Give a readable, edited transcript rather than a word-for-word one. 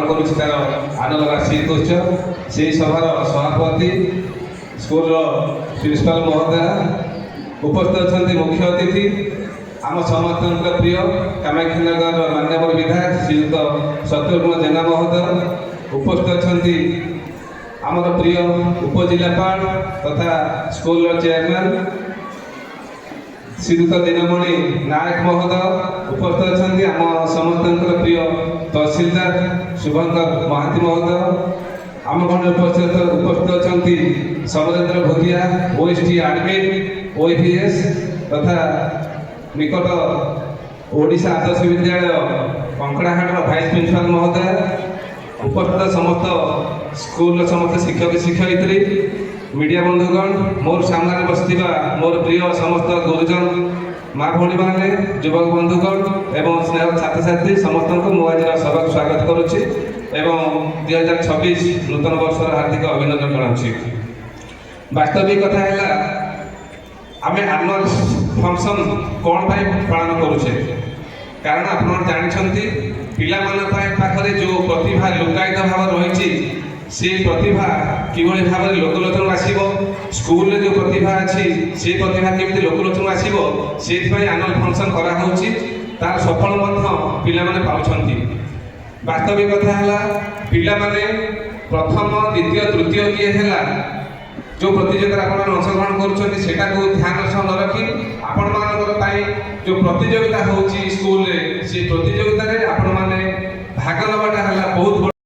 କରୁଛି ତାର ଆନନ୍ଦ ବାର୍ଷିକ ଉତ୍ସବ। ସେହି ସଭାର ସଭାପତି ସ୍କୁଲର ପ୍ରିନ୍ସିପାଲ ମହୋଦୟ ଉପସ୍ଥିତ ଅଛନ୍ତି। ମୁଖ୍ୟ ଅତିଥି ଆମ ସମସ୍ତଙ୍କର ପ୍ରିୟ କାମାକ୍ଷାନଗରର ମାନ୍ୟବର ବିଧାୟକ ଶ୍ରୀଯୁକ୍ତ ଶତ୍ରୁଘ୍ନ ଜେନା ମହୋଦୟ ଉପସ୍ଥିତ ଅଛନ୍ତି। ଆମର ପ୍ରିୟ ଉପଜିଲ୍ଲାପାଳ ତଥା ସ୍କୁଲର ଚେୟାରମ୍ୟାନ ଶ୍ରୀଯୁକ୍ତ ଦିନମଣି ନାୟକ ମହୋଦୟ ଉପସ୍ଥିତ ଅଛନ୍ତି। ଆମ ସମସ୍ତଙ୍କର ପ୍ରିୟ ତହସିଲଦାର ଶୁଭଙ୍କର ମହାନ୍ତି ମହୋଦୟ ଆମ ଗଣରେ ଉପସ୍ଥିତ ଅଛନ୍ତି। ସମରେନ୍ଦ୍ର ଭୋଗିଆ ଓଏସଟି ଆଡମିନ୍ OEPS ତଥା ନିକଟ ଓଡ଼ିଶା ଆଦର୍ଶ ବିଦ୍ୟାଳୟ କଙ୍କଡ଼ାହାଟର ଭାଇସ୍ ପ୍ରିନ୍ସିପାଲ ମହୋଦୟ ଉପସ୍ଥିତ ସମସ୍ତ ସ୍କୁଲର ସମସ୍ତ ଶିକ୍ଷକ ଶିକ୍ଷୟିତ୍ରୀ ମିଡ଼ିଆ ବନ୍ଧୁଗଣ, ମୋର ସାମ୍ନାରେ ବସିଥିବା ମୋର ପ୍ରିୟ ସମସ୍ତ ଗୁରୁଜନ ମା ଭଉଣୀମାନେ, ଯୁବକ ବନ୍ଧୁଗଣ ଏବଂ ସ୍ନେହ ଛାତ୍ରଛାତ୍ରୀ ସମସ୍ତଙ୍କୁ ମୁଁ ଆଜିର ସଭାକୁ ସ୍ୱାଗତ କରୁଛି ଏବଂ 2026 ନୂତନ ବର୍ଷର ହାର୍ଦ୍ଦିକ ଅଭିନନ୍ଦନ ଜଣାଉଛି। ବାସ୍ତବିକ କଥା ହେଲା, ଆମେ ଆନୁଆଲ ଫଙ୍କସନ୍ କ'ଣ ପାଇଁ ପାଳନ କରୁଛେ? କାରଣ ଆପଣ ଜାଣିଛନ୍ତି ପିଲାମାନଙ୍କ ପାଖରେ ଯେଉଁ ପ୍ରତିଭା ଲୁକାୟିତ ଭାବରେ ରହିଛି সেই প্রতিভা কিভাবে ভাবে লোকলোচন আসব, স্কুলে যে প্রতিভা আছে সেই প্রতিভা কেমিতি লোকলোচন আসব সেইপাই আনুয়াল ফংশন করা হচ্ছে। তার সফল মধ্য পিলামানে পাউଛନ୍ତି। বাস্তবিক কথা হল পিলামানে প্রথম দ্বিতীয় তৃতীয় কিয়ে হেলা যে প্রতিযোগিতা আপনারা অংশগ্রহণ করছেন সেটাকে ধ্যান সহ রখি আপনার যে প্রতিযোগিতা হচ্ছে স্কুলে সেই প্রতিযোগিতার আপনার ভাগ নেওয়াটা হল বহুত